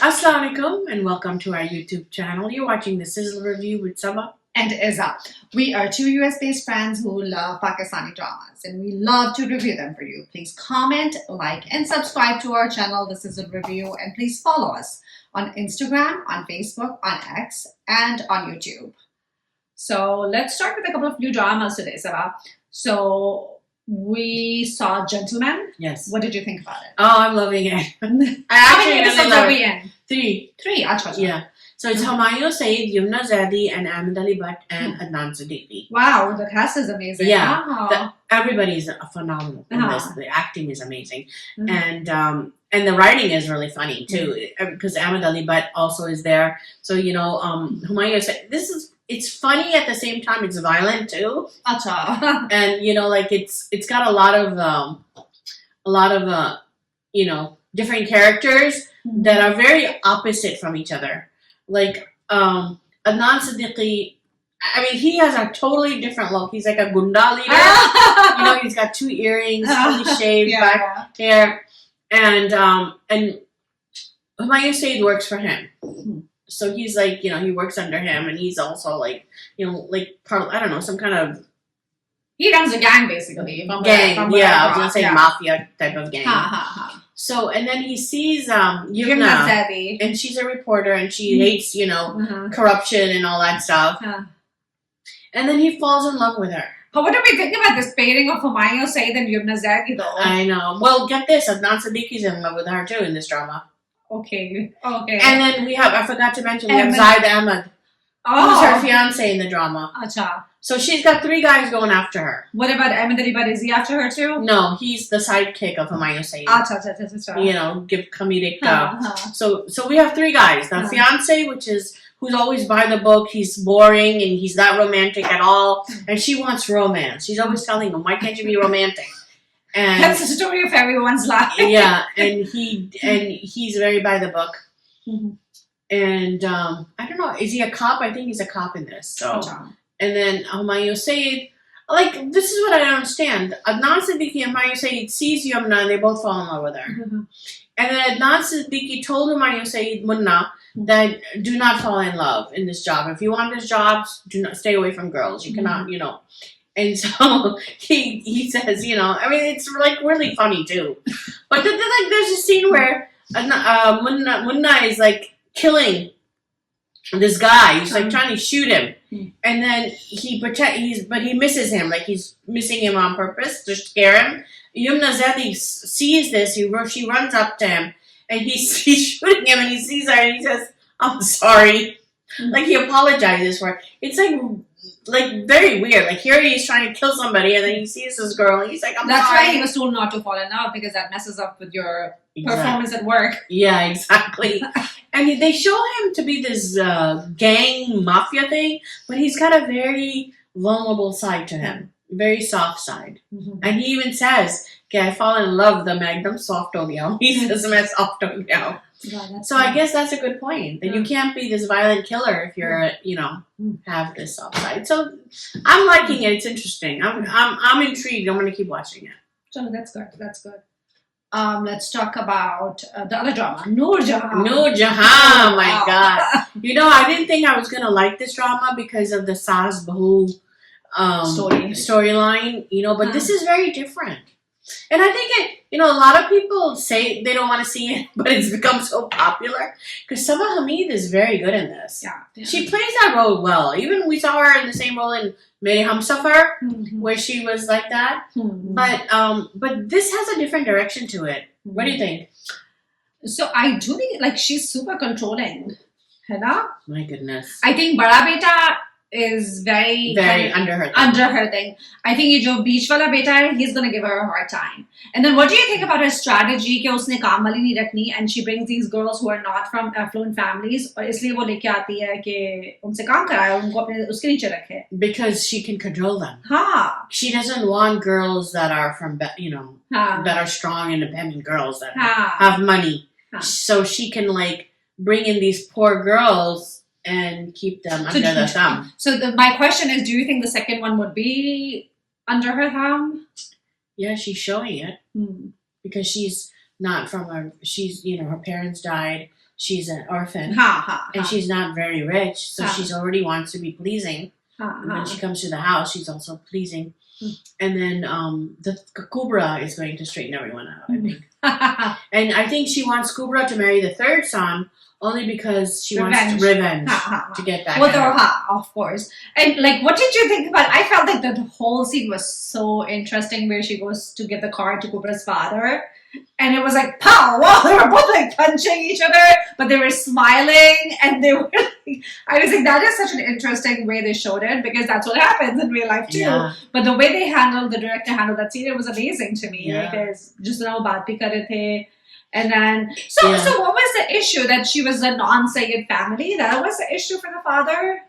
Assalamu alaikum and welcome to our YouTube channel. You're watching the Sizzle review with Sabah and Izza. We are two US-based friends who love Pakistani dramas and we love to review them for you. Please comment, like, and subscribe to our channel, The Sizzle Review, and please follow us on Instagram, on Facebook, on X, and on YouTube. So let's start with a couple of new dramas today, Sabah. So we saw Gentleman. Yes. What did you think about it? Oh, I'm loving it. How many episodes are we in? Three. Achha. Yeah. So it's Humayun Saeed, Yumna Zaidi, and Ahmed Ali Butt, and Adnan Siddiqui. Wow, the cast is amazing. Yeah. Wow. Everybody's phenomenal in this. The acting is amazing. And the writing is really funny too, because Ahmed Ali Butt also is there. So, you know, Humayun Saeed, it's funny at the same time. It's violent too. Achha. And you know, like it's got a lot of you know, different characters that are very opposite from each other. Like Adnan Siddiqui, I mean, he has a totally different look. He's like a gunda leader. You know, he's got 2 earrings, fully shaved back hair, and Humayun Saeed works for him. So he's like, you know, he works under him, and he's also like, you know, like part of, I don't know, some kind of. He runs a gang, basically. I was gonna say mafia type of gang. So, and then he sees Yumna, and she's a reporter, and she hates, you know, corruption and all that stuff. And then he falls in love with her. What do we think about this pairing of Humayun Saeed and Yumna Zaidi, though? I know. Well, get this, Adnan Siddiqui's in love with her too in this drama. Okay. And then I forgot to mention, we have Zaid Ahmed, who's her fiance in the drama. Achha. So she's got 3 guys going after her. What about Ahmed Ali Butt? Is he after her too? No, he's the sidekick of Humayun Saeed. Achha. You know, give comedic. So we have 3 guys. The fiance, who's always by the book. He's boring and he's not romantic at all. And she wants romance. She's always telling him, "Why can't you be romantic?" And that's the story of everyone's life. Yeah, and he's very by the book. And I don't know, is he a cop? I think he's a cop in this. So. And then Humayun Saeed, like, this is what I don't understand. Adnan Siddiqui and Humayun Saeed sees Yumna and they both fall in love with her. And then Adnan Siddiqui told Humayun Saeed, Munna, that do not fall in love in this job. If you want this job, do not stay away from girls. You cannot, you know. And so he says, you know, I mean, it's like really funny too. But like, there's a scene where Munna is like killing this guy. He's like trying to shoot him. And then but he misses him. Like he's missing him on purpose to scare him. Yumna Zaidi sees this. She runs up to him and he's shooting him and he sees her and he says, "I'm sorry." Like he apologizes for it. It's like very weird. Like here he is trying to kill somebody and then he sees this girl and he's like, "I'm sorry." That's why he was told not to fall in love, because that messes up with your performance at work. Yeah, exactly. And they show him to be this gang mafia thing, but he's got a very vulnerable side to him, very soft side. And he even says, "Okay, I fall in love with the Magnum soft ho gaya." He says, "मैं soft ho gaya." So I guess that's a good point, that you can't be this violent killer if you're, you know, have this soft side. So I'm liking it. It's interesting. I'm intrigued. I'm going to keep watching it. So that's good. That's good. Let's talk about the other drama, NurJahan. NurJahan, my God. You know, I didn't think I was going to like this drama because of the Saas Bahu storyline, you know, but this is very different. And I think you know, a lot of people say they don't want to see it, but it's become so popular because Sabah Hamid is very good in this. Yeah. She plays that role well. Even we saw her in the same role in Mere Humsafar, where she was like that. But this has a different direction to it. What do you think? So I do think, like, she's super controlling. Hai na? My goodness. I think Bada Beta is very under her thing. I think ye jo beach wala beta hai, he's gonna give her a hard time. And then what do you think about her strategy कि उसने काम वाली नहीं रखनी, and she brings these girls who are not from affluent families और इसलिए वो लेके आती है कि उनसे काम कराए और उनको अपने उसके नीचे रखे. Because she can control them. She doesn't want girls that are from, you know, that are strong, independent girls that have money. So she can like bring in these poor girls and keep them under the thumb. So my question is, do you think the second one would be under her thumb? Yeah, she's showing it because she's not from her. She's her parents died. She's an orphan, and she's not very rich, so she's already wants to be pleasing. When she comes to the house, she's also pleasing. And then the Kubra is going to straighten everyone out, I think. And I think she wants Kubra to marry the third son only because she wants revenge to get back at her. Of course. And like, what did you think about it? I felt like the whole scene was so interesting where she goes to give the card to Kubra's father. And it was like, pow, wow, they were both like punching each other, but they were smiling and they were like, I was like, that is such an interesting way they showed it because that's what happens in real life too. Yeah. But the way the director handled that scene, it was amazing to me. Yeah. Like, there's just no baat bhi kar rahe the. And then, so what was the issue? That she was a non-Sayyid family? That was the issue for the father?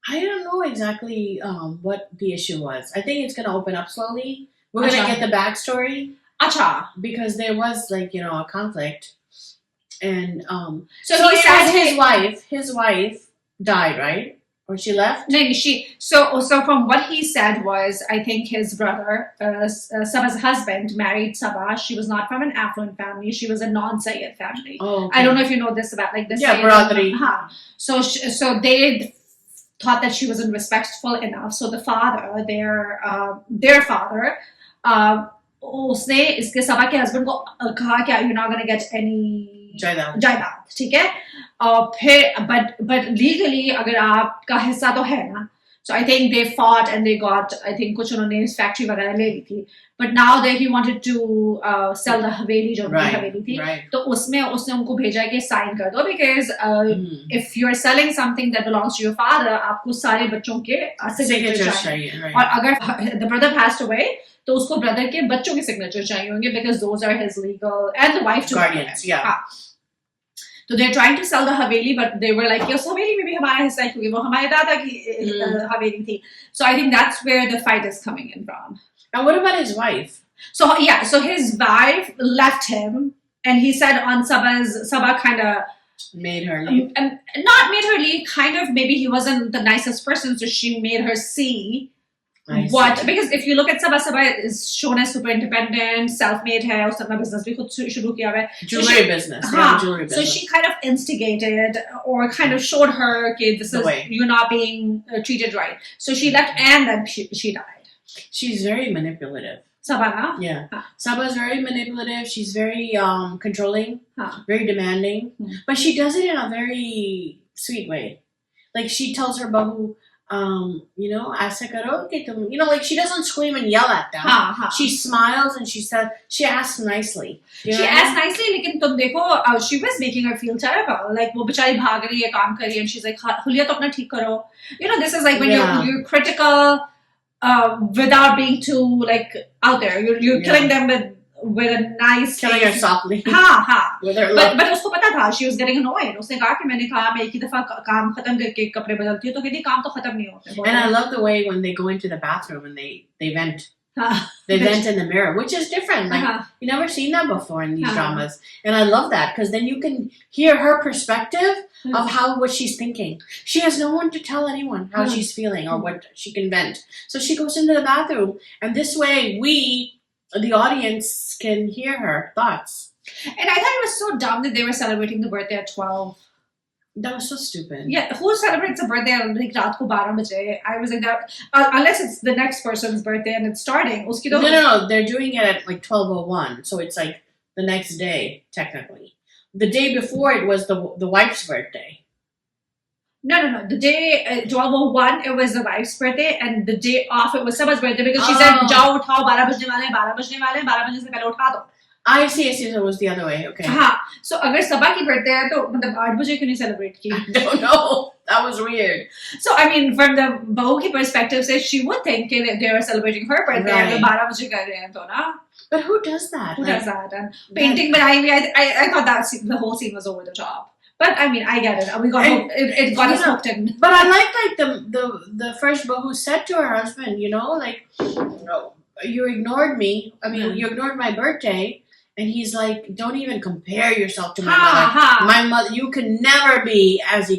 I don't know exactly what the issue was. I think it's going to open up slowly. We're going to get the backstory. Acha. Because there was a conflict. And so he said his wife died, right? Or she left? No, so from what he said was, I think his brother, Saba's husband, married Saba. She was not from an affluent family. She was a non-Sayyid family. Oh, okay. I don't know if you know this about like the Sayyid. Brotherly. So they thought that she wasn't respectful enough. So the father, their father, उसने इसके सबा के husband को कहा कि you're not going to get any जायदाद, ठीक है? और फिर but legally अगर आपका हिस्सा तो है ना, so I think they fought and they got, I think कुछ उन्होंने फैक्ट्री वगैरह ले ली थी, but now that he wanted to sell the हवेली जो उनकी हवेली थी, तो उसमें उसने उनको भेजा कि साइन कर दो because if you're selling something that belongs to your father, आपको सारे बच्चों के सिग्नेचर चाहिए, और अगर the brother passed away तो उसको ब्रदर के बच्चों के सिग्नेचर चाहिए होंगे because those are his legal and the wife guardians. So they're trying to sell the haveli, but they were like, yes, haveli में भी हमारा हिस्सा है क्योंकि वो हमारे दादा की haveli थी. So I think that's where the fight is coming in from. And what about his wife? So his wife left him, and he said on Saba kind of made her leave. Not made her leave. Kind of maybe he wasn't the nicest person, so she made her see. Because if you look at Saba is shown as super independent, self-made hai, उसने अपना business भी खुद शुरू किया है. Jewelry business. So she kind of instigated or kind of showed her that you're not being treated right. So she left and then she died. She's very manipulative. Saba, na? Yeah. Saba's very manipulative. She's very controlling, very demanding. But she does it in a very sweet way. Like she tells her bahu, aisa karo ki tum, like she doesn't scream and yell at them. She smiles and she asks nicely. She asks nicely, lekin tum dekho, she was making her feel terrible. Like wo bechari bhag rahi hai, kaam kar rahi hai, and she's like, Huliya to apna theek karo. This is like when you're critical without being too like out there. You're killing them with a nice killing her softly. With her look. But उसको पता था she was getting annoyed. उसने कहा कि मैंने कहा मैं एक ही दफा काम खत्म करके कपड़े बदलती हूँ तो कहती काम तो खत्म नहीं होते. And I love the way when they go into the bathroom and they vent. They vent in the mirror, which is different. Like you never seen that before in these dramas, and I love that because then you can hear her perspective of what she's thinking. She has no one to tell anyone how she's feeling or what she can vent. So she goes into the bathroom, and this way the audience can hear her thoughts. And I thought it was so dumb that they were celebrating the birthday at 12. That was so stupid. Yeah, who celebrates a birthday at like raat ko 12 baje? I was like that, unless it's the next person's birthday and it's starting. No, they're doing it at like 12:01, so it's like the next day technically. The day before it was the wife's birthday. No. The day 12:01 it was the wife's birthday, and the day off it was Saba's birthday because she said, "Jao uthao, 12 bajne wale, 12 baje se pehle utha do." I see. So it was the other way. Okay. So अगर सबा की birthday है तो मतलब 8 बजे क्यों नहीं celebrate की? I don't know. That was weird. So I mean, from the बहू की perspective से, she would think that they were celebrating her birthday अगर 12 बजे कर रहे हैं तो ना. But who does that? Who does that? And painting बनाई हुई, I thought that the whole scene was over the top. But I mean, I get it. We got it got us hooked in. But I like the first bahu said to her husband, like, you ignored me. I mean, you ignored my birthday. And he's like, don't even compare yourself to my mother. My mother, you can never be on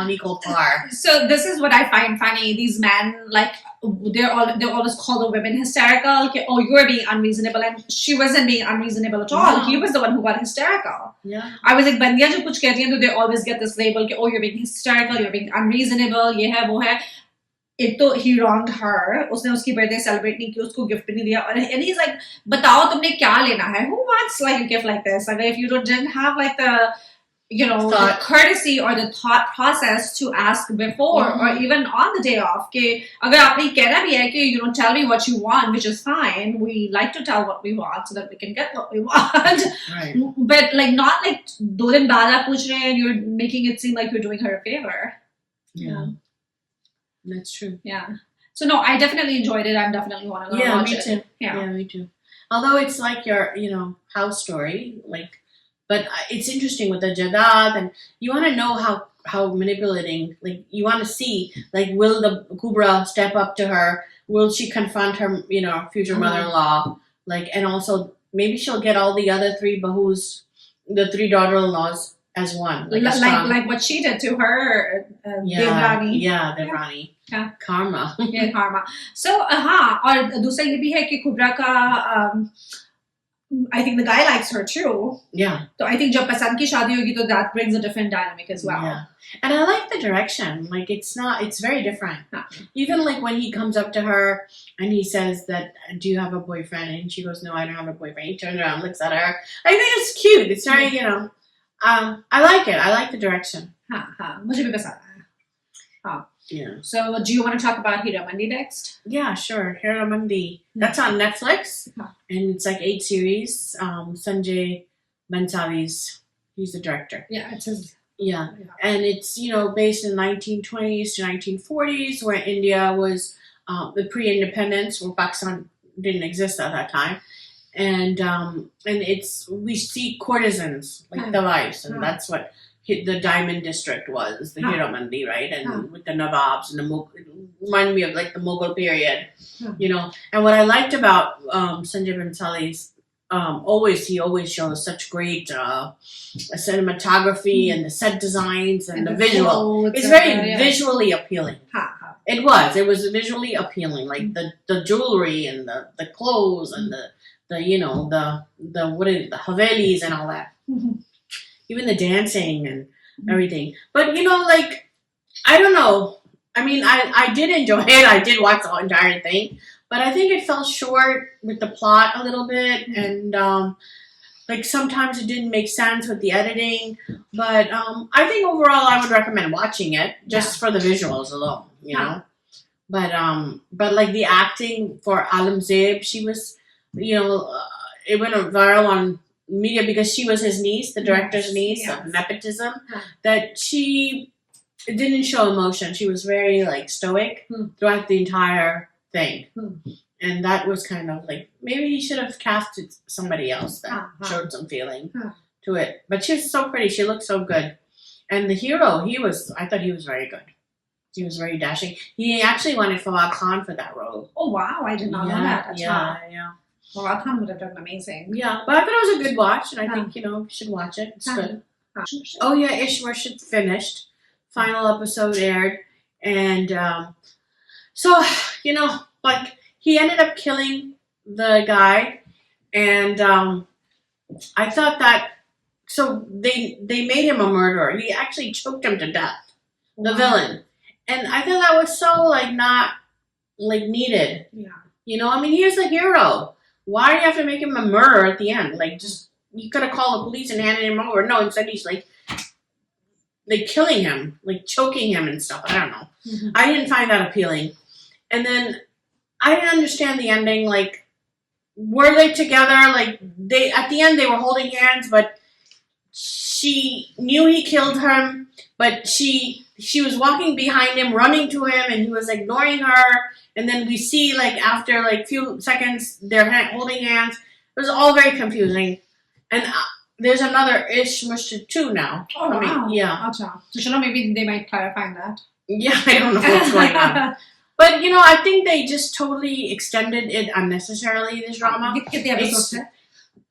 equal par. So this is what I find funny. These men, like, they always call the women hysterical. Okay, oh, you're being unreasonable, and she wasn't being unreasonable at all. No. He was the one who got hysterical. Yeah. I was like, bandiyan jo kuch kehti hain, they always get this label. Okay, oh, you're being hysterical. You're being unreasonable. Ye hai, wo hai. एक तो he wronged her, उसने उसकी birthday celebrate नहीं की, उसको gift भी नहीं दिया, and he's like, बताओ तुमने क्या लेना है? Who wants like a gift like this? Like, if you didn't have like the, you know, the courtesy or the thought process to ask before or even on the day off, कि अगर आपने कहना भी है कि you know, tell me what you want, which is fine. We like to tell what we want so that we can get what we want. Right. But like not like 2 दिन बाद आप पूछ रहे हैं and you're making it seem like you're doing her a favor. Yeah. That's true. Yeah. So no, I definitely enjoyed it. I'm definitely want to watch it. Too. Yeah, me too. Although it's like your, you know, house story, like, but it's interesting with the Jadad, and you want to know how manipulating, like, you want to see, like, will the Kubra step up to her? Will she confront her, you know, future mother-in-law? Like, and also maybe she'll get all the other 3 bahus, the 3 daughter-in-laws as one. Like what she did to her, Devrani. Yeah, Devrani. Yeah. Karma. Yeah, karma. So, और दूसरा ये भी है कि कुबरा का, I think the guy likes her too. Yeah. So I think जब पसंद की शादी होगी तो that brings a different dynamic as well. Yeah. And I like the direction. Like, it's very different. Even like when he comes up to her and he says that, do you have a boyfriend? And she goes, no, I don't have a boyfriend. He turns around, looks at her. I think it's cute. It's very, you know, I like it. I like the direction. मुझे भी पसंद आया. Yeah. So, do you want to talk about Heeramandi next? Yeah, sure. Heeramandi. That's on Netflix. And it's like 8 series. Sanjay Bhansali's, he's the director. Yeah, it's his. Yeah. And it's, you know, based in the 1920s to 1940s, where India was the pre-independence, where Pakistan didn't exist at that time. And we see courtesans, like the wives, and that's what the Diamond District was, the Heeramandi, right? And with the Nawabs and it reminded me of like the Mughal period, you know. And what I liked about Sanjay Bhansali's, he always shows such great cinematography and the set designs and the visual. It's very visually appealing. It was visually appealing, like the jewelry and the clothes and the you know, the Havelis and all that. Even the dancing and everything. But, you know, like, I don't know. I mean, I did enjoy it. I did watch the entire thing. But I think it fell short with the plot a little bit. And, like, sometimes it didn't make sense with the editing. But I think overall I would recommend watching it just for the visuals alone, you know. But like, the acting for Alamzeb, she was, you know, it went viral on media because she was his niece, the director's niece of nepotism, that she didn't show emotion. She was very like stoic throughout the entire thing. And that was kind of like, maybe he should have casted somebody else that showed some feeling to it. But she was so pretty. She looked so good. And the hero, I thought he was very good. He was very dashing. He actually wanted Fawad Khan for that role. Oh, wow. I did not know that. Yeah. Fawad Khan would have done amazing. Yeah, but I thought it was a good watch, and I think, you know, you should watch it. It's good. Oh, yeah, Ishwarshit finished. Final episode aired. And so, you know, like, he ended up killing the guy. And I thought that, so they made him a murderer. He actually choked him to death, the villain. And I thought that was so, like, not, like, needed. Yeah. You know, I mean, here's the hero. Why do you have to make him a murderer at the end? Like, just, you could have called the police and handed him over. No, instead he's like killing him, like choking him and stuff. I don't know. I didn't find that appealing. And then I didn't understand the ending. Like, were they together? Like, at the end they were holding hands, but she knew he killed him, but she was walking behind him, running to him, and he was ignoring her. And then we see, like, after, like, few seconds, they're holding hands. It was all very confusing. And there's another Ish Mushta 2 now. Oh, wow. Yeah. So, maybe they might clarify that. Yeah, I don't know what's going on. But, you know, I think they just totally extended it unnecessarily, this drama.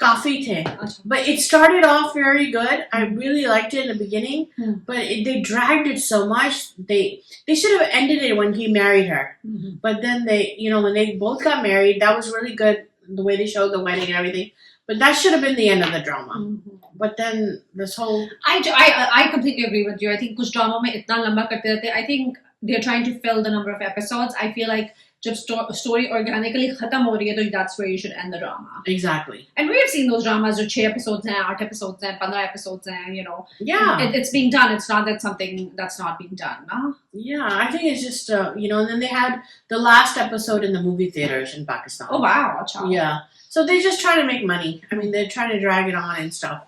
काफी थे. But it started off very good. I really liked it in the beginning, but they dragged it so much. They should have ended it when he married her. But then they, when they both got married, that was really good, the way they showed the wedding and everything. But that should have been the end of the drama. But then this whole... I completely agree with you. I think kuch drama mein itna lamba karte rehte. I think they're trying to fill the number of episodes. I feel like जब story organically खत्म हो रही है तो that's where you should end the drama. Exactly. And we have seen those dramas जो 6 episodes हैं, 8 episodes हैं, 15 episodes हैं, Yeah. It's being done. It's not that something that's not being done, no? Yeah, I think it's just, and then they had the last episode in the movie theaters in Pakistan. Oh, wow. Achha. Yeah. So they just try to make money. I mean, they're trying to drag it on and stuff.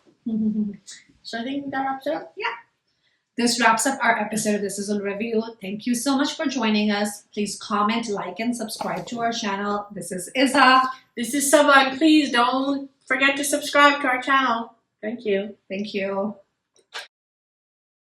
So I think that wraps it up. Yeah. This wraps up our episode of This Is a Review. Thank you so much for joining us. Please comment, like, and subscribe to our channel. This is Izza. This is Sabah. Please don't forget to subscribe to our channel. Thank you. Thank you.